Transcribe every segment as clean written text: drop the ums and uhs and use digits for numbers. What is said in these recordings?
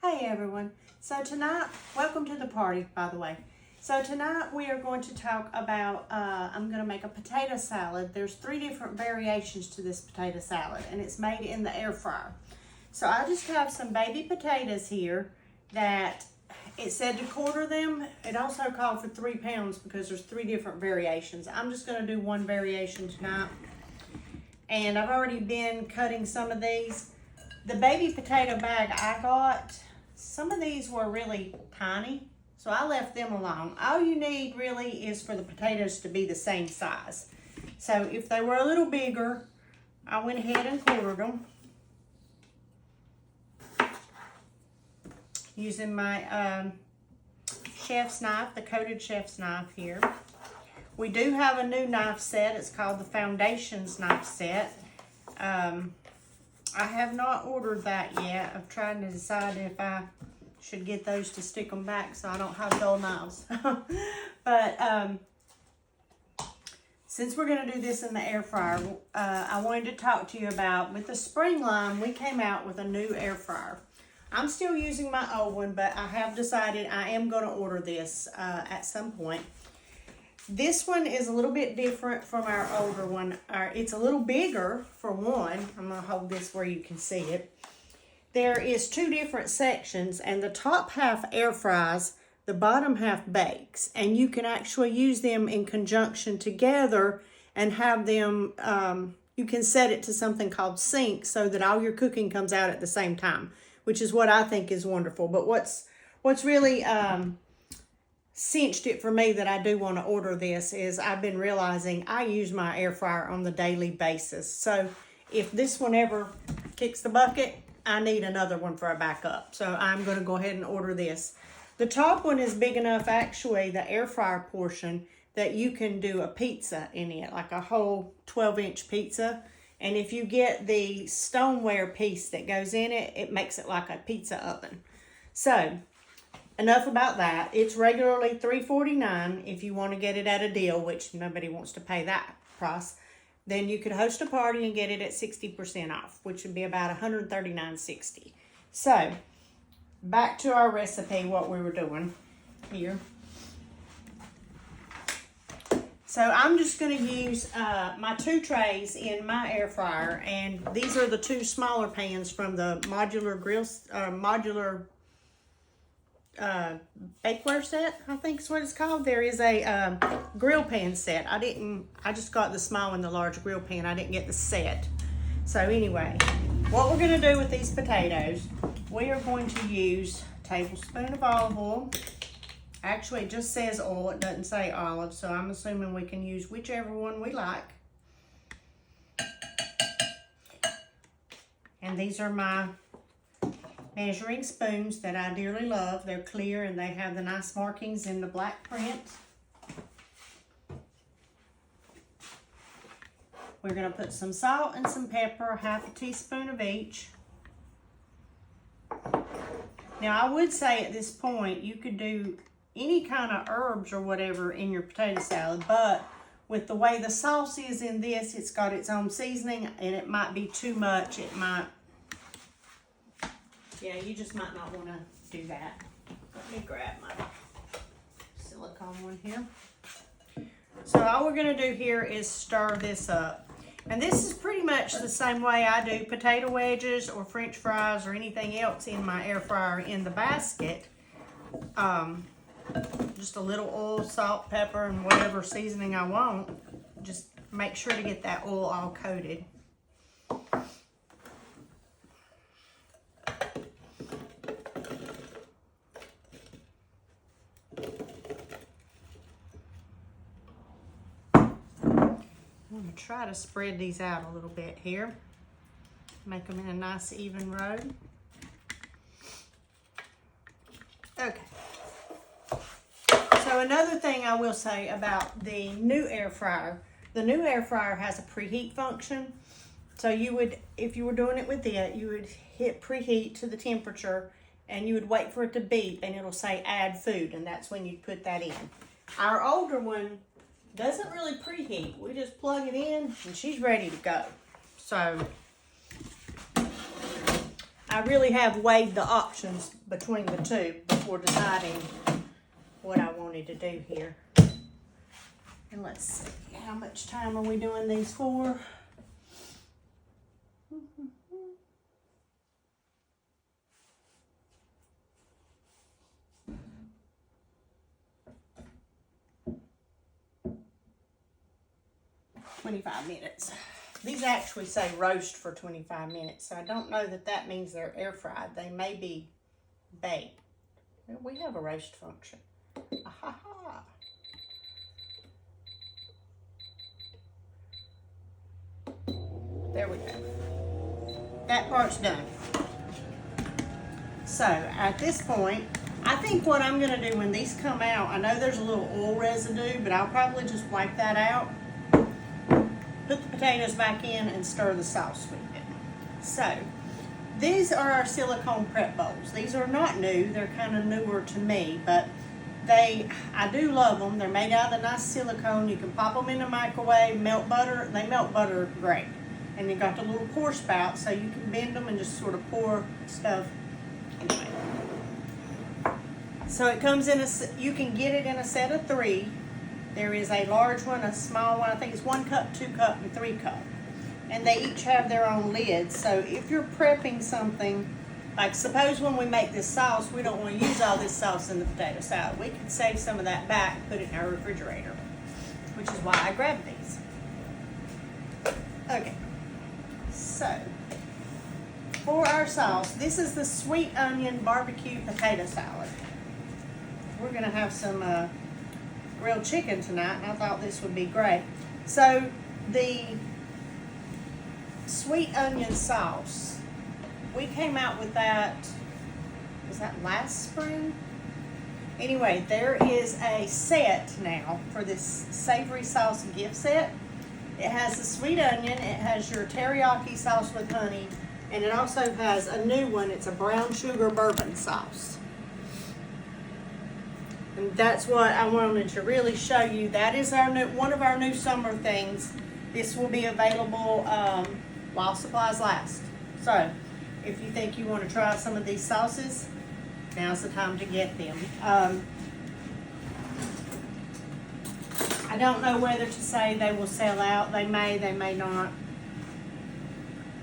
Hey everyone. So tonight, welcome to the party, by the way. So tonight we are going to talk about, I'm going to make a potato salad. There's 3 different variations to this potato salad, and it's made in the air fryer. So I just have some baby potatoes here that it said to quarter them. It also called for 3 pounds because there's 3 different variations. I'm just going to do one variation tonight. And I've already been cutting some of these. The baby potato bag I got, some of these were really tiny, so I left them alone. All you need really is for the potatoes to be the same size. So if they were a little bigger, I went ahead and quartered them using my chef's knife, the coated chef's knife here. We do have a new knife set. It's called the Foundations knife set. I have not ordered that yet. I'm trying to decide if I should get those to stick them back so I don't have dull knives. But since we're going to do this in the air fryer, I wanted to talk to you about, with the spring line, we came out with a new air fryer. I'm still using my old one, but I have decided I am going to order this at some point. This one is a little bit different from our older one. It's a little bigger, for one. I'm going to hold this where you can see it. There is 2 different sections, and the top half air fries, the bottom half bakes. And you can actually use them in conjunction together and have them, you can set it to something called sync so that all your cooking comes out at the same time, which is what I think is wonderful. But what's really cinched it for me that I do want to order this is I've been realizing I use my air fryer on the daily basis. So if this one ever kicks the bucket, I need another one for a backup. So I'm going to go ahead and order this. The top one is big enough, actually, the air fryer portion, that you can do a pizza in it, like a whole 12-inch pizza. And if you get the stoneware piece that goes in it, it makes it like a pizza oven. So enough about that. It's regularly $3.49 if you want to get it at a deal, which nobody wants to pay that price. Then you could host a party and get it at 60% off, which would be about $139.60. So, back to our recipe, what we were doing here. So, I'm just going to use my 2 trays in my air fryer, and these are the 2 smaller pans from the modular bakeware set, I think is what it's called. There is a grill pan set. I just got the small and the large grill pan. I didn't get the set. So anyway, what we're going to do with these potatoes, we are going to use a tablespoon of olive oil. Actually, it just says oil. It doesn't say olive, so I'm assuming we can use whichever one we like. And these are my measuring spoons that I dearly love. They're clear and they have the nice markings in the black print. We're going to put some salt and some pepper, half a teaspoon of each. Now I would say at this point you could do any kind of herbs or whatever in your potato salad, but with the way the sauce is in this, it's got its own seasoning and it might be too much. It might, yeah, you just might not want to do that. Let me grab my silicone one here. So all we're going to do here is stir this up. And this is pretty much the same way I do potato wedges or French fries or anything else in my air fryer in the basket. Just a little oil, salt, pepper, and whatever seasoning I want. Just make sure to get that oil all coated. I'm going to try to spread these out a little bit here. Make them in a nice even row. Okay. So another thing I will say about the new air fryer, the new air fryer has a preheat function. So you would, if you were doing it with it, you would hit preheat to the temperature and you would wait for it to beep and it'll say add food, and that's when you'd put that in. Our older one doesn't really preheat. We just plug it in and she's ready to go. So I really have weighed the options between the two before deciding what I wanted to do here. And let's see, how much time are we doing these for? "25 minutes. These actually say roast for 25 minutes, so I don't know that that means they're air fried. They may be baked. We have a roast function. Ah-ha-ha. There we go. That part's done. So at this point, I think what I'm gonna do when these come out, I know there's a little oil residue, but I'll probably just wipe that out. Put the potatoes back in and stir the sauce with it. So, these are our silicone prep bowls. These are not new, they're kind of newer to me, but I do love them. They're made out of the nice silicone. You can pop them in the microwave, melt butter. They melt butter great. And you got the little pour spout, so you can bend them and just sort of pour stuff. Anyway. So it comes in you can get it in a set of 3. There is a large one, a small one. I think it's 1 cup, 2 cup, and 3 cup. And they each have their own lids. So if you're prepping something, like suppose when we make this sauce, we don't want to use all this sauce in the potato salad. We can save some of that back and put it in our refrigerator, which is why I grabbed these. Okay, so for our sauce, this is the sweet onion barbecue potato salad. We're gonna have some grilled chicken tonight, and I thought this would be great. So the sweet onion sauce, we came out with that, was that last spring? Anyway, there is a set now for this savory sauce gift set. It has the sweet onion, it has your teriyaki sauce with honey, and it also has a new one. It's a brown sugar bourbon sauce. And that's what I wanted to really show you. That is our one of our new summer things. This will be available while supplies last. So if you think you want to try some of these sauces, now's the time to get them. I don't know whether to say they will sell out. They may not.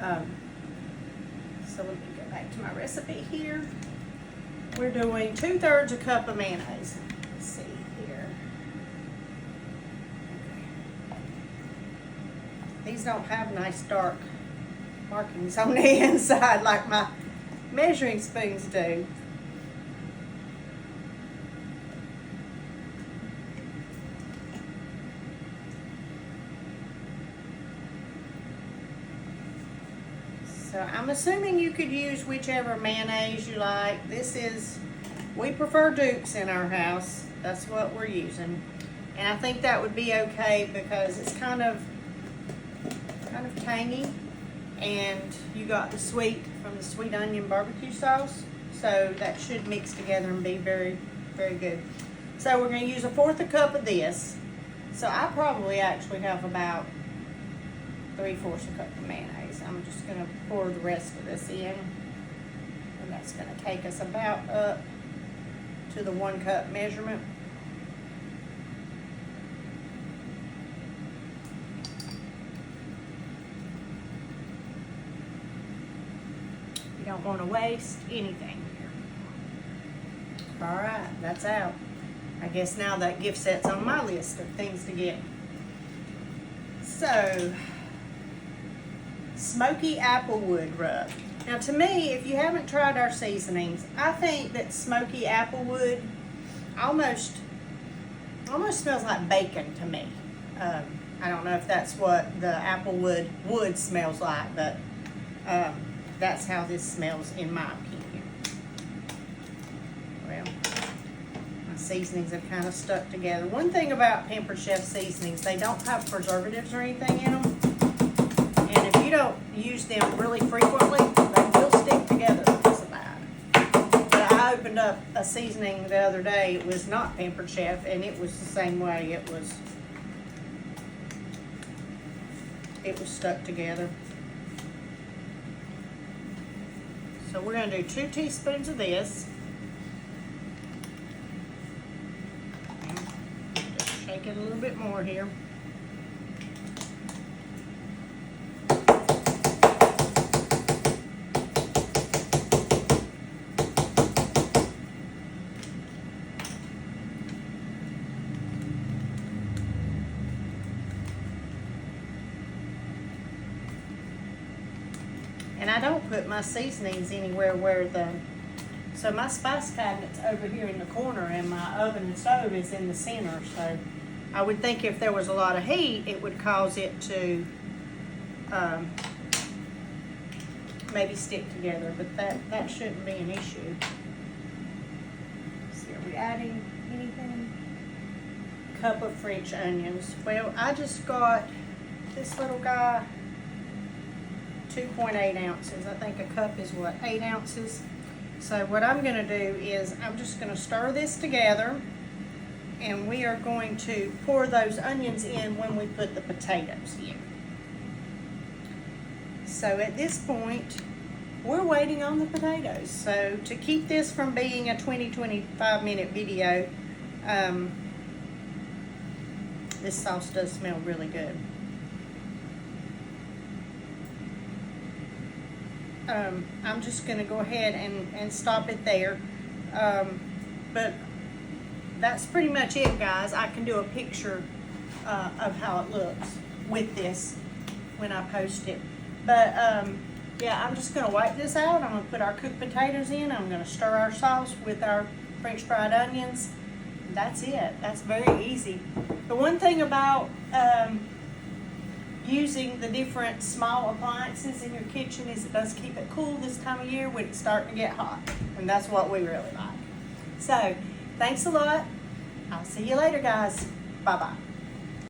So let me go back to my recipe here. We're doing 2/3 a cup of mayonnaise. Let's see here. These don't have nice dark markings on the inside like my measuring spoons do. So I'm assuming you could use whichever mayonnaise you like. We prefer Duke's in our house. That's what we're using. And I think that would be okay because it's kind of tangy. And you got the sweet from the sweet onion barbecue sauce. So that should mix together and be very, very good. So we're gonna use 1/4 a cup of this. So I probably actually have about 3/4 a cup of mayonnaise. I'm just gonna pour the rest of this in. And that's gonna take us about up to the 1 cup measurement. You don't want to waste anything here. All right, that's out. I guess now that gift set's on my list of things to get. So, smoky applewood rub. Now to me, if you haven't tried our seasonings, I think that smoky applewood almost smells like bacon to me. I don't know if that's what the applewood wood smells like, but that's how this smells in my opinion. Well, my seasonings have kind of stuck together. One thing about Pampered Chef seasonings, they don't have preservatives or anything in them. And if you don't use them really frequently, they will stick together because of that. But I opened up a seasoning the other day. It was not Pampered Chef, and it was the same way. It was stuck together. So we're gonna do 2 teaspoons of this. Just shake it a little bit more here. And I don't put my seasonings anywhere where so my spice cabinet's over here in the corner and my oven and stove is in the center. So I would think if there was a lot of heat, it would cause it to maybe stick together, but that shouldn't be an issue. So are we adding anything? Cup of French onions. Well, I just got this little guy, 2.8 ounces. I think a cup is what, 8 ounces? So what I'm gonna do is I'm just gonna stir this together, and we are going to pour those onions in when we put the potatoes in. So at this point, we're waiting on the potatoes. So to keep this from being a 20-25 minute video, this sauce does smell really good. I'm just gonna go ahead and stop it there. But that's pretty much it, guys. I can do a picture of how it looks with this when I post it. But yeah, I'm just gonna wipe this out. I'm gonna put our cooked potatoes in. I'm gonna stir our sauce with our French fried onions. That's it. That's very easy. The one thing about using the different small appliances in your kitchen is it does keep it cool this time of year when it's starting to get hot. And that's what we really like. So, thanks a lot. I'll see you later, guys. Bye-bye.